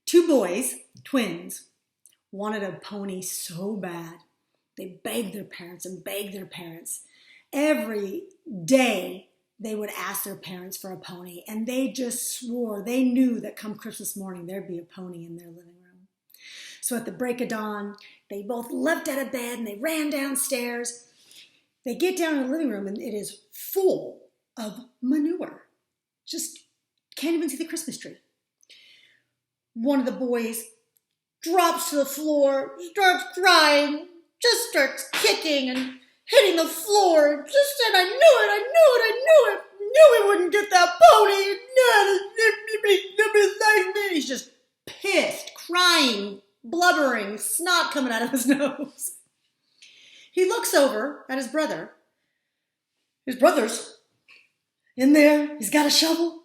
Two boys, twins, wanted a pony so bad. They begged their parents and begged their parents. Every day they would ask their parents for a pony, and they just swore. They knew that come Christmas morning there'd be a pony in their living room. So at the break of dawn, they both leapt out of bed and they ran downstairs. They get down in the living room and it is full of manure. Just can't even see the Christmas tree. One of the boys drops to the floor, starts crying, just starts kicking and hitting the floor, and just said, I knew he wouldn't get that pony. He's just pissed, crying, blubbering, snot coming out of his nose. He looks over at his brother. His brother's in there. He's got a shovel.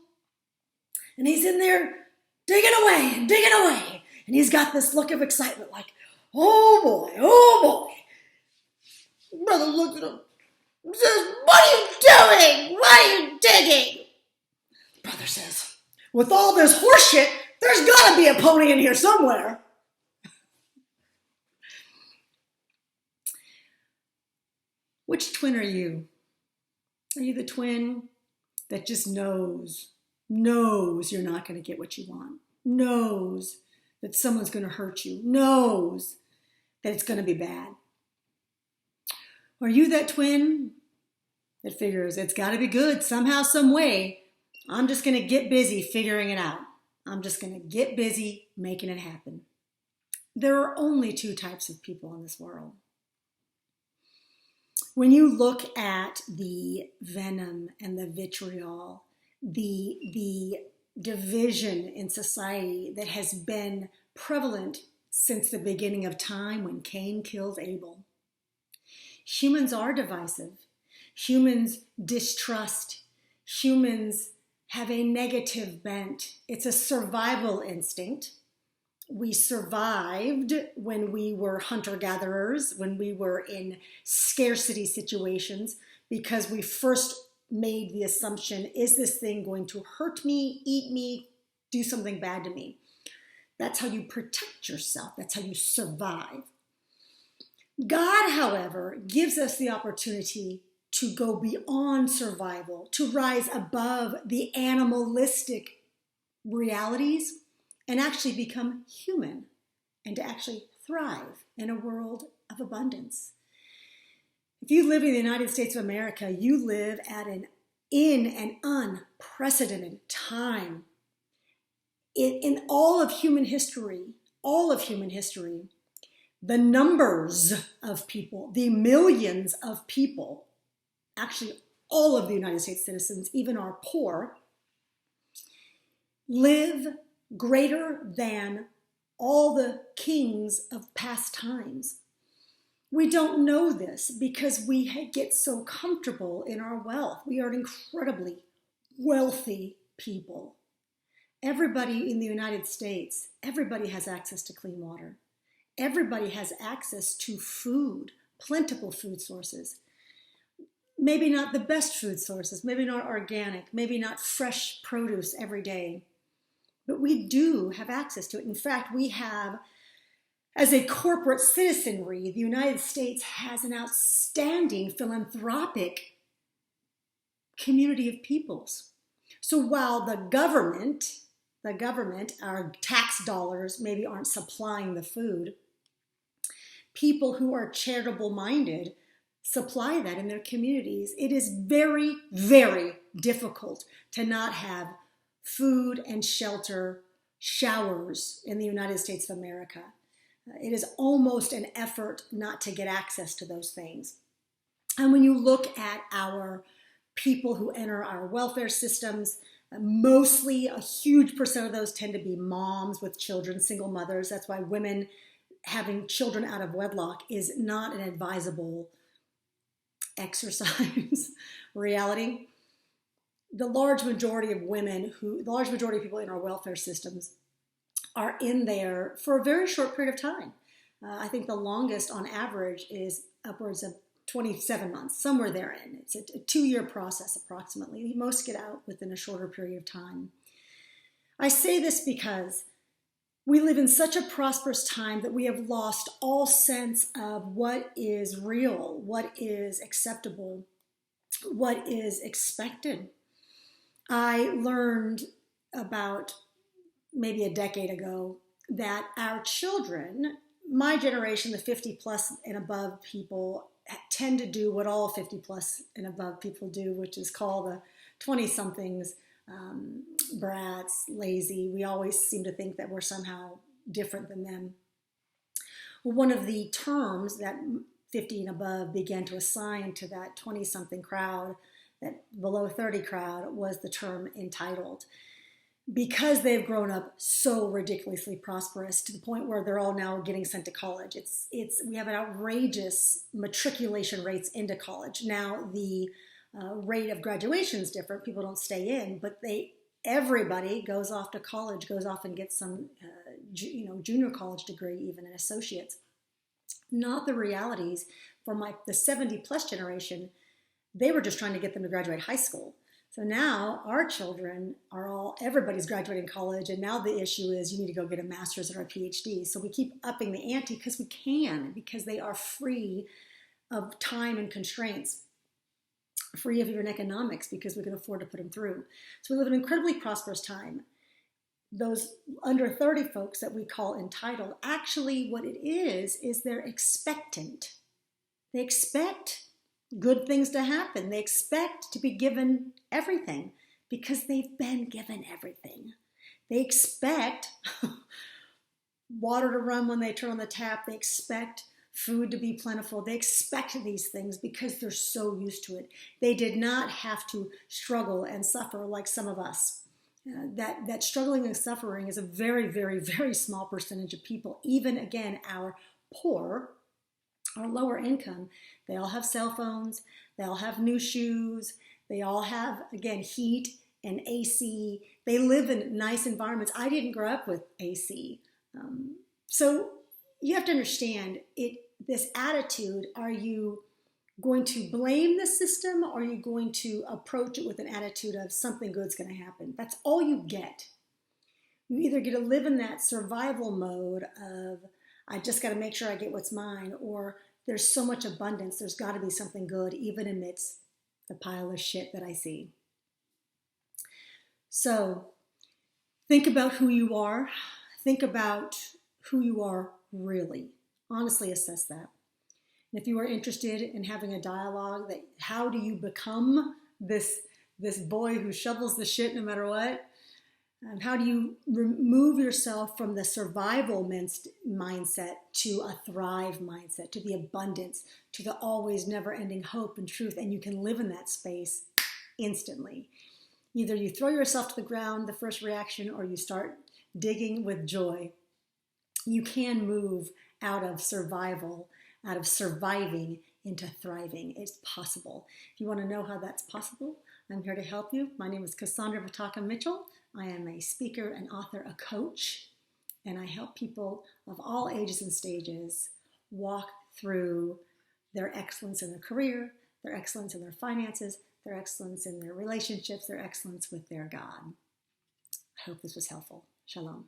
And he's in there digging away. And he's got this look of excitement like, oh boy. Brother looks at him and says, what are you doing? Why are you digging? Brother says, with all this horse shit, there's got to be a pony in here somewhere. Which twin are you? Are you the twin that just knows you're not going to get what you want, knows that someone's going to hurt you, knows that it's going to be bad? Are you that twin that figures it's got to be good somehow, some way? I'm just going to get busy figuring it out. I'm just going to get busy making it happen. There are only two types of people in this world. When you look at the venom and the vitriol, the division in society that has been prevalent since the beginning of time when Cain killed Abel, humans are divisive. Humans distrust. Humans have a negative bent. It's a survival instinct. We survived when we were hunter-gatherers, when we were in scarcity situations, because we first made the assumption, is this thing going to hurt me, eat me, do something bad to me? That's how you protect yourself. That's how you survive. God, however, gives us the opportunity to go beyond survival, to rise above the animalistic realities and actually become human and to actually thrive in a world of abundance. If you live in the United States of America, you live in an unprecedented time. In all of human history, the numbers of people, the millions of people, actually all of the United States citizens, even our poor, live greater than all the kings of past times. We don't know this because we get so comfortable in our wealth. We are an incredibly wealthy people. Everybody in the United States, everybody has access to clean water. Everybody has access to food, plentiful food sources. Maybe not the best food sources, maybe not organic, maybe not fresh produce every day, but we do have access to it. In fact, we have, as a corporate citizenry, the United States has an outstanding philanthropic community of peoples. So while the government, our tax dollars maybe aren't supplying the food, people who are charitable minded supply that in their communities. It is very, very difficult to not have food and shelter, showers in the United States of America. It is almost an effort not to get access to those things. And when you look at our people who enter our welfare systems, mostly a huge percent of those tend to be moms with children, single mothers. That's why women having children out of wedlock is not an advisable exercise reality. The large majority of people in our welfare systems are in there for a very short period of time. I think the longest on average is upwards of 27 months, somewhere therein. It's a 2-year process approximately. Most get out within a shorter period of time. I say this because We live in such a prosperous time that we have lost all sense of what is real, what is acceptable, what is expected. I learned about maybe a decade ago that our children, my generation, the 50 plus and above people, tend to do what all 50 plus and above people do, which is call the 20 somethings brats, lazy. We always seem to think that we're somehow different than them. Well, one of the terms that 50 and above began to assign to that 20 something crowd, that below 30 crowd, was the term entitled, because they've grown up so ridiculously prosperous to the point where they're all now getting sent to college. We have an outrageous matriculation rates into college. Now the rate of graduation is different. People don't stay in, but everybody goes off to college, goes off and gets some junior college degree, even an associate's. Not the realities for the 70 plus generation. They were just trying to get them to graduate high school. So now our children everybody's graduating college, and now the issue is you need to go get a master's or a PhD. So we keep upping the ante because we can, because they are free of time and constraints, free of even economics, because we can afford to put them through. So we live in an incredibly prosperous time. Those under 30 folks that we call entitled, actually what it is they're expectant. They expect good things to happen. They expect to be given everything because they've been given everything. They expect water to run when they turn on the tap. They expect food to be plentiful. They expect these things because they're so used to it. They did not have to struggle and suffer like some of us. That struggling and suffering is a very, very, very small percentage of people. Even, again, our poor, our lower income, they all have cell phones, they all have new shoes, they all have, again, heat and AC. They live in nice environments. I didn't grow up with AC. So you have to understand this attitude. Are you going to blame the system, or are you going to approach it with an attitude of something good's going to happen? That's all you get. You either get to live in that survival mode of, I just got to make sure I get what's mine, or there's so much abundance, there's got to be something good, even amidst the pile of shit that I see. So think about who you are. Think about who you are really. Honestly assess that. And if you are interested in having a dialogue that how do you become this boy who shovels the shit no matter what? How do you remove yourself from the survival mindset to a thrive mindset, to the abundance, to the always never-ending hope and truth, and you can live in that space instantly. Either you throw yourself to the ground, the first reaction, or you start digging with joy. You can move out of survival, out of surviving into thriving. It's possible. If you want to know how that's possible, I'm here to help you. My name is Cassandra Vitaka Mitchell. I am a speaker, an author, a coach, and I help people of all ages and stages walk through their excellence in their career, their excellence in their finances, their excellence in their relationships, their excellence with their God. I hope this was helpful. Shalom.